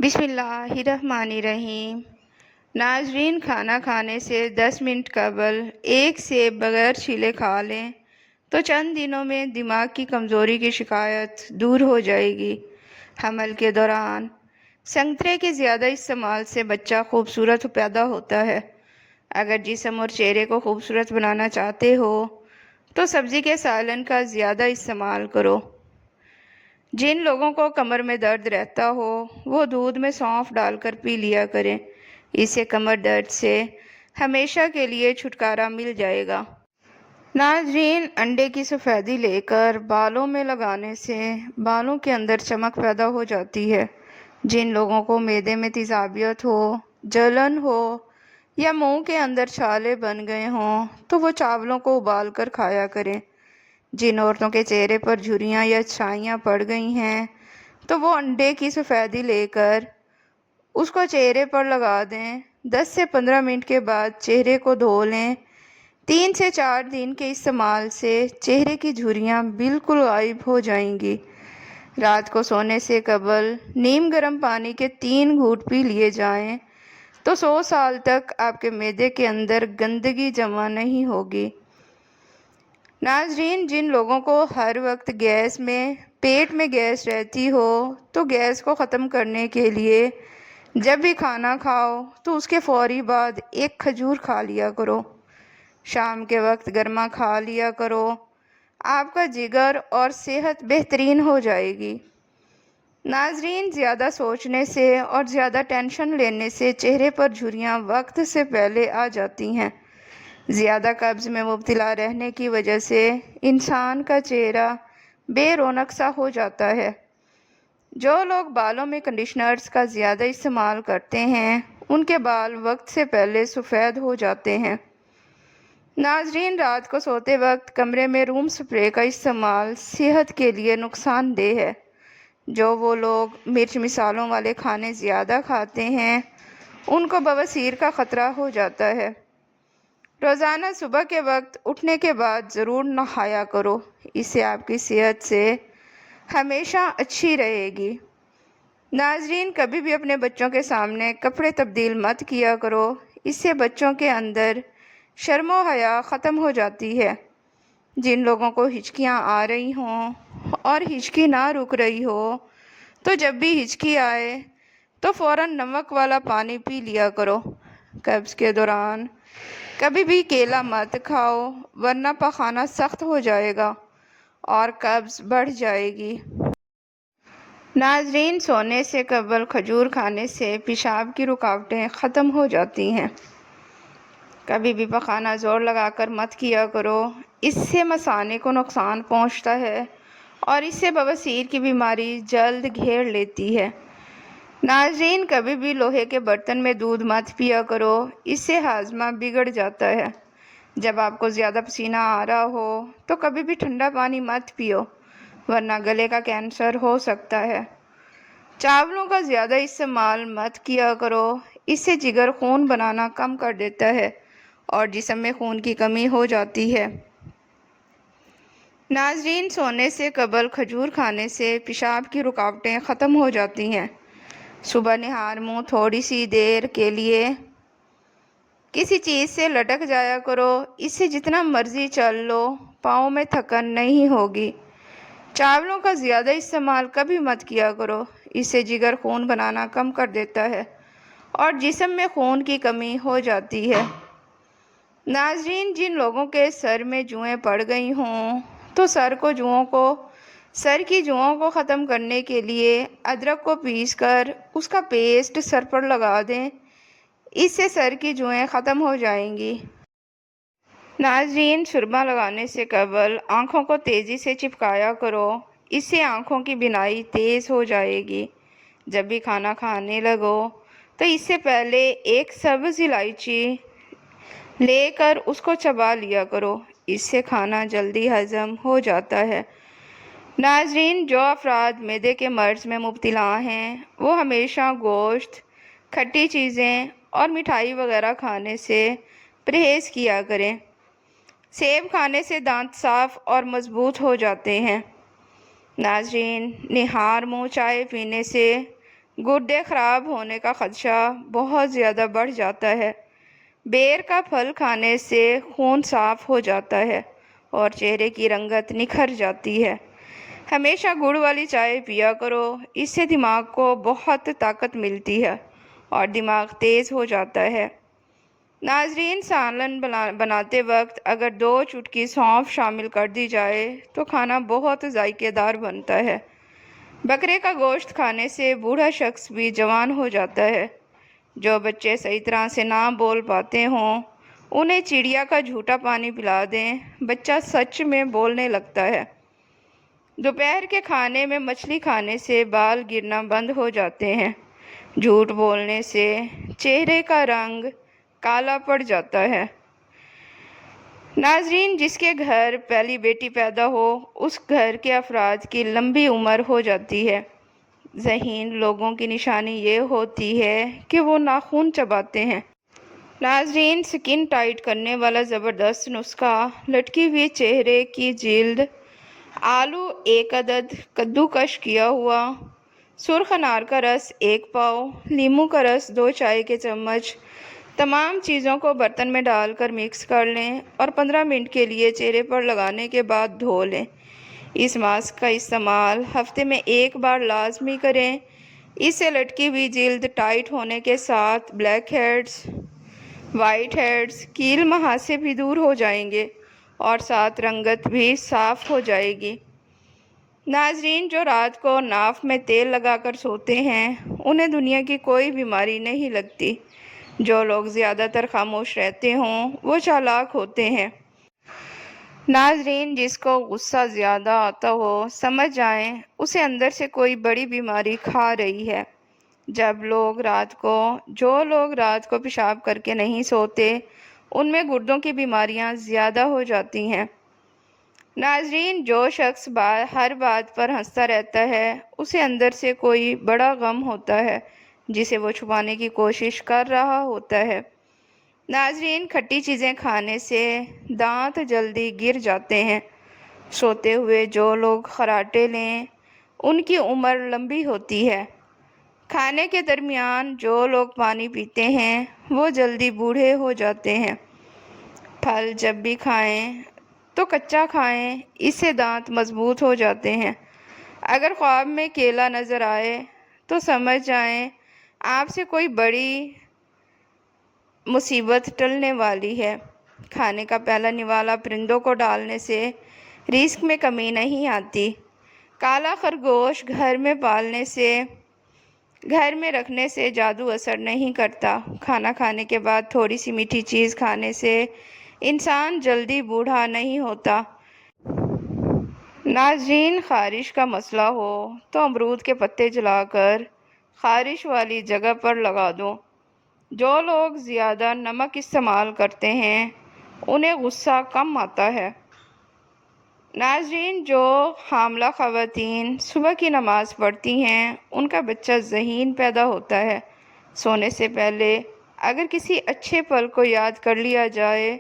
بسم اللہ الرحمن الرحیم۔ ناظرین، کھانا کھانے سے 10 منٹ قبل ایک سیب بغیر چھیلے کھا لیں تو چند دنوں میں دماغ کی کمزوری کی شکایت دور ہو جائے گی۔ حمل کے دوران سنترے کے زیادہ استعمال سے بچہ خوبصورت پیدا ہوتا ہے۔ اگر جسم اور چہرے کو خوبصورت بنانا چاہتے ہو تو سبزی کے سالن کا زیادہ استعمال کرو۔ جن لوگوں کو کمر میں درد رہتا ہو وہ دودھ میں سونف ڈال کر پی لیا کریں، اس سے کمر درد سے ہمیشہ کے لیے چھٹکارا مل جائے گا۔ ناظرین، انڈے کی سفیدی لے کر بالوں میں لگانے سے بالوں کے اندر چمک پیدا ہو جاتی ہے۔ جن لوگوں کو معدے میں تیزابیت ہو، جلن ہو یا منہ کے اندر چھالے بن گئے ہوں تو وہ چاولوں کو ابال کر کھایا کریں۔ جن عورتوں کے چہرے پر جھریاں یا چھائیاں پڑ گئی ہیں تو وہ انڈے کی سفیدی لے کر اس کو چہرے پر لگا دیں۔ 10 سے 15 منٹ کے بعد چہرے کو دھو لیں۔ 3 سے 4 دن کے استعمال سے چہرے کی جھریاں بالکل غائب ہو جائیں گی۔ رات کو سونے سے قبل نیم گرم پانی کے 3 گھونٹ پی لیے جائیں تو 100 سال تک آپ کے معدے کے اندر گندگی جمع نہیں ہوگی۔ ناظرین، جن لوگوں کو ہر وقت پیٹ میں گیس رہتی ہو تو گیس کو ختم کرنے کے لیے جب بھی کھانا کھاؤ تو اس کے فوری بعد ایک کھجور کھا لیا کرو۔ شام کے وقت گرما کھا لیا کرو، آپ کا جگر اور صحت بہترین ہو جائے گی۔ ناظرین، زیادہ سوچنے سے اور زیادہ ٹینشن لینے سے چہرے پر جھریاں وقت سے پہلے آ جاتی ہیں۔ زیادہ قبض میں مبتلا رہنے کی وجہ سے انسان کا چہرہ بے رونق سا ہو جاتا ہے۔ جو لوگ بالوں میں کنڈیشنرز کا زیادہ استعمال کرتے ہیں ان کے بال وقت سے پہلے سفید ہو جاتے ہیں۔ ناظرین، رات کو سوتے وقت کمرے میں روم سپرے کا استعمال صحت کے لیے نقصان دہ ہے۔ وہ لوگ مرچ مسالوں والے کھانے زیادہ کھاتے ہیں ان کو بواسیر کا خطرہ ہو جاتا ہے۔ روزانہ صبح کے وقت اٹھنے کے بعد ضرور نہایا کرو، اس سے آپ کی صحت سے ہمیشہ اچھی رہے گی۔ ناظرین، کبھی بھی اپنے بچوں کے سامنے کپڑے تبدیل مت کیا کرو، اس سے بچوں کے اندر شرم و حیا ختم ہو جاتی ہے۔ جن لوگوں کو ہچکیاں آ رہی ہوں اور ہچکی نہ رک رہی ہو تو جب بھی ہچکی آئے تو فوراً نمک والا پانی پی لیا کرو۔ قبض کے دوران کبھی بھی کیلا مت کھاؤ ورنہ پخانہ سخت ہو جائے گا اور قبض بڑھ جائے گی۔ ناظرین، سونے سے قبل کھجور کھانے سے پیشاب کی رکاوٹیں ختم ہو جاتی ہیں۔ کبھی بھی پخانہ زور لگا کر مت کیا کرو، اس سے مثانے کو نقصان پہنچتا ہے اور اس سے بواسیر کی بیماری جلد گھیر لیتی ہے۔ ناظرین، کبھی بھی لوہے کے برتن میں دودھ مت پیا کرو، اس سے ہاضمہ بگڑ جاتا ہے۔ جب آپ کو زیادہ پسینہ آ رہا ہو تو کبھی بھی ٹھنڈا پانی مت پیو ورنہ گلے کا کینسر ہو سکتا ہے۔ چاولوں کا زیادہ استعمال مت کیا کرو، اس سے جگر خون بنانا کم کر دیتا ہے اور جسم میں خون کی کمی ہو جاتی ہے۔ ناظرین، سونے سے قبل کھجور کھانے سے پیشاب کی رکاوٹیں ختم ہو جاتی ہیں۔ صبح نہار منہ تھوڑی سی دیر کے لیے کسی چیز سے لٹک جایا کرو، اس سے جتنا مرضی چل لو پاؤں میں تھکن نہیں ہوگی۔ چاولوں کا زیادہ استعمال کبھی مت کیا کرو، اس سے جگر خون بنانا کم کر دیتا ہے اور جسم میں خون کی کمی ہو جاتی ہے۔ ناظرین، جن لوگوں کے سر میں جوئیں پڑ گئی ہوں تو سر کی جوؤں کو ختم کرنے کے لیے ادرک کو پیس کر اس کا پیسٹ سر پر لگا دیں، اس سے سر کی جوئیں ختم ہو جائیں گی۔ ناظرین، سرما لگانے سے قبل آنکھوں کو تیزی سے چپکایا کرو، اس سے آنکھوں کی بینائی تیز ہو جائے گی۔ جب بھی کھانا کھانے لگو تو اس سے پہلے ایک سبز الائچی لے کر اس کو چبا لیا کرو، اس سے کھانا جلدی ہضم ہو جاتا ہے۔ ناظرین، جو افراد معدے کے مرض میں مبتلا ہیں وہ ہمیشہ گوشت، کھٹی چیزیں اور مٹھائی وغیرہ کھانے سے پرہیز کیا کریں۔ سیب کھانے سے دانت صاف اور مضبوط ہو جاتے ہیں۔ ناظرین، نہار منہ چائے پینے سے گردے خراب ہونے کا خدشہ بہت زیادہ بڑھ جاتا ہے۔ بیر کا پھل کھانے سے خون صاف ہو جاتا ہے اور چہرے کی رنگت نکھر جاتی ہے۔ ہمیشہ گڑ والی چائے پیا کرو، اس سے دماغ کو بہت طاقت ملتی ہے اور دماغ تیز ہو جاتا ہے۔ ناظرین، سالن بناتے وقت اگر 2 چٹکی سونف شامل کر دی جائے تو کھانا بہت ذائقے دار بنتا ہے۔ بکرے کا گوشت کھانے سے بوڑھا شخص بھی جوان ہو جاتا ہے۔ جو بچے صحیح طرح سے نہ بول پاتے ہوں انہیں چڑیا کا جھوٹا پانی پلا دیں، بچہ سچ میں بولنے لگتا ہے۔ دوپہر کے کھانے میں مچھلی کھانے سے بال گرنا بند ہو جاتے ہیں۔ جھوٹ بولنے سے چہرے کا رنگ کالا پڑ جاتا ہے۔ ناظرین، جس کے گھر پہلی بیٹی پیدا ہو اس گھر کے افراد کی لمبی عمر ہو جاتی ہے۔ ذہین لوگوں کی نشانی یہ ہوتی ہے کہ وہ ناخن چباتے ہیں۔ ناظرین، سکن ٹائٹ کرنے والا زبردست نسخہ: لٹکی ہوئی چہرے کی جلد، آلو 1 عدد، کدو کش کیا ہوا، سرخ انار کا رس 1 پاؤ، لیموں کا رس 2 چائے کے چمچ۔ تمام چیزوں کو برتن میں ڈال کر مکس کر لیں اور 15 منٹ کے لیے چہرے پر لگانے کے بعد دھو لیں۔ اس ماسک کا استعمال ہفتے میں 1 بار لازمی کریں۔ اس سے لٹکی ہوئی جلد ٹائٹ ہونے کے ساتھ بلیک ہیڈز، وائٹ ہیڈز، کیل مہاسے بھی دور ہو جائیں گے اور ساتھ رنگت بھی صاف ہو جائے گی۔ ناظرین، جو رات کو ناف میں تیل لگا کر سوتے ہیں انہیں دنیا کی کوئی بیماری نہیں لگتی۔ جو لوگ زیادہ تر خاموش رہتے ہوں وہ چالاک ہوتے ہیں۔ ناظرین، جس کو غصہ زیادہ آتا ہو سمجھ جائیں اسے اندر سے کوئی بڑی بیماری کھا رہی ہے۔ جو لوگ رات کو پیشاب کر کے نہیں سوتے ان میں گردوں کی بیماریاں زیادہ ہو جاتی ہیں۔ ناظرین، جو شخص ہر بات پر ہنستا رہتا ہے اسے اندر سے کوئی بڑا غم ہوتا ہے جسے وہ چھپانے کی کوشش کر رہا ہوتا ہے۔ ناظرین، کھٹی چیزیں کھانے سے دانت جلدی گر جاتے ہیں۔ سوتے ہوئے جو لوگ خراٹے لیں ان کی عمر لمبی ہوتی ہے۔ کھانے کے درمیان جو لوگ پانی پیتے ہیں وہ جلدی بوڑھے ہو جاتے ہیں۔ پھل جب بھی کھائیں تو کچا کھائیں، اس سے دانت مضبوط ہو جاتے ہیں۔ اگر خواب میں کیلا نظر آئے تو سمجھ جائیں آپ سے کوئی بڑی مصیبت ٹلنے والی ہے۔ کھانے کا پہلا نوالا پرندوں کو ڈالنے سے رزق میں کمی نہیں آتی۔ کالا خرگوش گھر میں رکھنے سے جادو اثر نہیں کرتا۔ کھانا کھانے کے بعد تھوڑی سی میٹھی چیز کھانے سے انسان جلدی بوڑھا نہیں ہوتا۔ ناظرین، خارش کا مسئلہ ہو تو امرود کے پتے جلا کر خارش والی جگہ پر لگا دو۔ جو لوگ زیادہ نمک استعمال کرتے ہیں انہیں غصہ کم آتا ہے۔ ناظرین، جو حاملہ خواتین صبح کی نماز پڑھتی ہیں ان کا بچہ ذہین پیدا ہوتا ہے۔ سونے سے پہلے اگر کسی اچھے پل کو یاد کر لیا جائے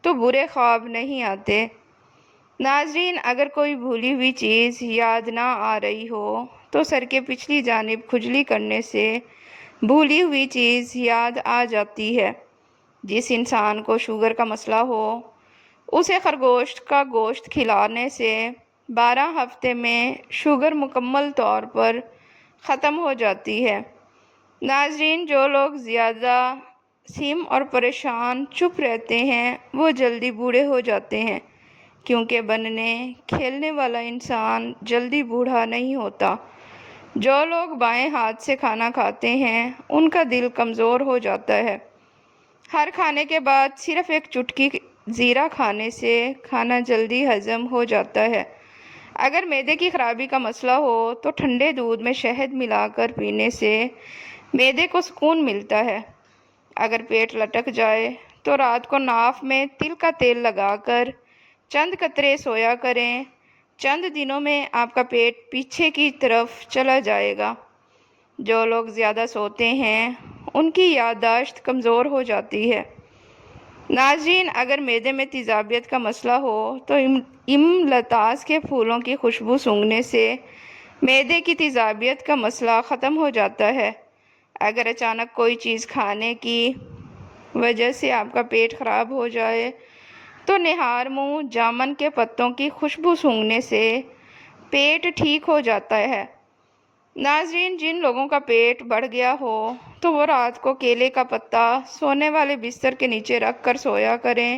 تو برے خواب نہیں آتے۔ ناظرین، اگر کوئی بھولی ہوئی چیز یاد نہ آ رہی ہو تو سر کے پچھلی جانب کھجلی کرنے سے بھولی ہوئی چیز یاد آ جاتی ہے۔ جس انسان کو شوگر کا مسئلہ ہو اسے خرگوش کا گوشت کھلانے سے 12 ہفتے میں شوگر مکمل طور پر ختم ہو جاتی ہے۔ ناظرین، جو لوگ زیادہ سیم اور پریشان چپ رہتے ہیں وہ جلدی بوڑھے ہو جاتے ہیں، کیونکہ بننے کھیلنے والا انسان جلدی بوڑھا نہیں ہوتا۔ جو لوگ بائیں ہاتھ سے کھانا کھاتے ہیں ان کا دل کمزور ہو جاتا ہے۔ ہر کھانے کے بعد صرف 1 چٹکی زیرہ کھانے سے کھانا جلدی ہضم ہو جاتا ہے۔ اگر معدے کی خرابی کا مسئلہ ہو تو ٹھنڈے دودھ میں شہد ملا کر پینے سے معدے کو سکون ملتا ہے۔ اگر پیٹ لٹک جائے تو رات کو ناف میں تل کا تیل لگا کر چند قطرے سویا کریں۔ چند دنوں میں آپ کا پیٹ پیچھے کی طرف چلا جائے گا۔ جو لوگ زیادہ سوتے ہیں ان کی یادداشت کمزور ہو جاتی ہے۔ ناظرین، اگر معدے میں تیزابیت کا مسئلہ ہو تو املتاس کے پھولوں کی خوشبو سونگھنے سے معدے کی تیزابیت کا مسئلہ ختم ہو جاتا ہے۔ اگر اچانک کوئی چیز کھانے کی وجہ سے آپ کا پیٹ خراب ہو جائے تو نہار منہ جامن کے پتوں کی خوشبو سونگھنے سے پیٹ ٹھیک ہو جاتا ہے۔ ناظرین، جن لوگوں کا پیٹ بڑھ گیا ہو تو وہ رات کو کیلے کا پتا سونے والے بستر کے نیچے رکھ کر سویا کریں۔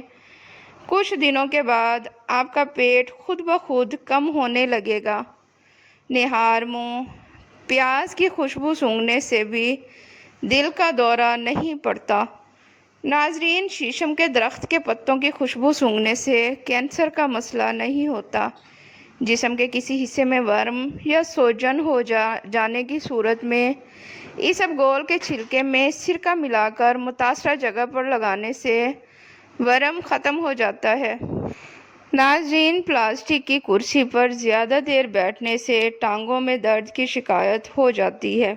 کچھ دنوں کے بعد آپ کا پیٹ خود بخود کم ہونے لگے گا۔ نہار منہ پیاز کی خوشبو سونگھنے سے بھی دل کا دورہ نہیں پڑتا۔ ناظرین، شیشم کے درخت کے پتوں کی خوشبو سونگھنے سے کینسر کا مسئلہ نہیں ہوتا۔ جسم کے کسی حصے میں ورم یا سوجن ہو جانے کی صورت میں اسبگول کے چھلکے میں سرکہ ملا کر متاثرہ جگہ پر لگانے سے ورم ختم ہو جاتا ہے۔ ناظرین، پلاسٹک کی کرسی پر زیادہ دیر بیٹھنے سے ٹانگوں میں درد کی شکایت ہو جاتی ہے۔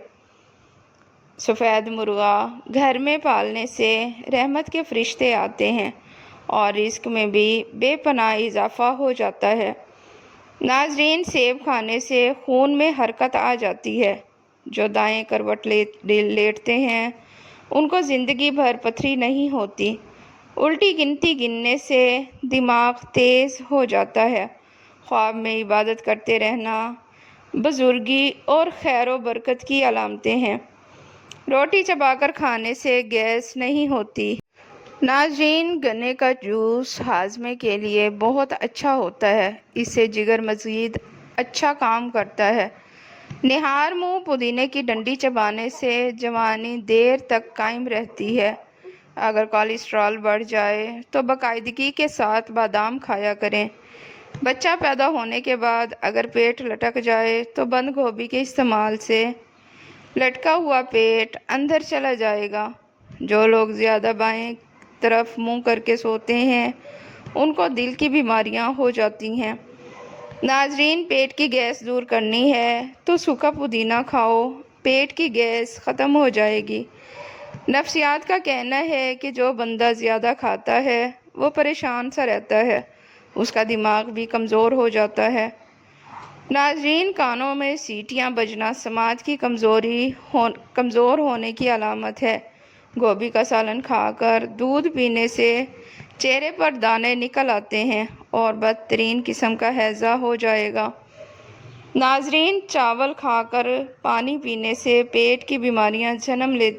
سفید مرغا گھر میں پالنے سے رحمت کے فرشتے آتے ہیں اور رزق میں بھی بے پناہ اضافہ ہو جاتا ہے۔ ناظرین، سیب کھانے سے خون میں حرکت آ جاتی ہے۔ جو دائیں کروٹ لیٹتے ہیں ان کو زندگی بھر پتھری نہیں ہوتی۔ الٹی گنتی گننے سے دماغ تیز ہو جاتا ہے۔ خواب میں عبادت کرتے رہنا بزرگی اور خیر و برکت کی علامتیں ہیں۔ روٹی چبا کر کھانے سے گیس نہیں ہوتی۔ ناظرین، گنے کا جوس ہاضمے کے لیے بہت اچھا ہوتا ہے۔ اس سے جگر مزید اچھا کام کرتا ہے۔ نہار منہ پودینے کی ڈنڈی چبانے سے جوانی دیر تک قائم رہتی ہے۔ اگر کولیسٹرول بڑھ جائے تو باقاعدگی کے ساتھ بادام کھایا کریں۔ بچہ پیدا ہونے کے بعد اگر پیٹ لٹک جائے تو بند گوبھی کے استعمال سے لٹکا ہوا پیٹ اندر چلا جائے گا۔ جو لوگ زیادہ بائیں طرف منہ کر کے سوتے ہیں ان کو دل کی بیماریاں ہو جاتی ہیں۔ ناظرین، پیٹ کی گیس دور کرنی ہے تو سوکھا پودینہ کھاؤ، پیٹ کی گیس ختم ہو جائے گی۔ نفسیات کا کہنا ہے کہ جو بندہ زیادہ کھاتا ہے وہ پریشان سا رہتا ہے، اس کا دماغ بھی کمزور ہو جاتا ہے۔ ناظرین، کانوں میں سیٹیاں بجنا سماعت کی کمزور ہونے کی علامت ہے۔ گوبھی کا سالن کھا کر دودھ پینے سے چہرے پر دانے نکل آتے ہیں اور بدترین قسم کا ہیضہ ہو جائے گا۔ ناظرین، چاول کھا کر پانی پینے سے پیٹ کی بیماریاں جنم لیتی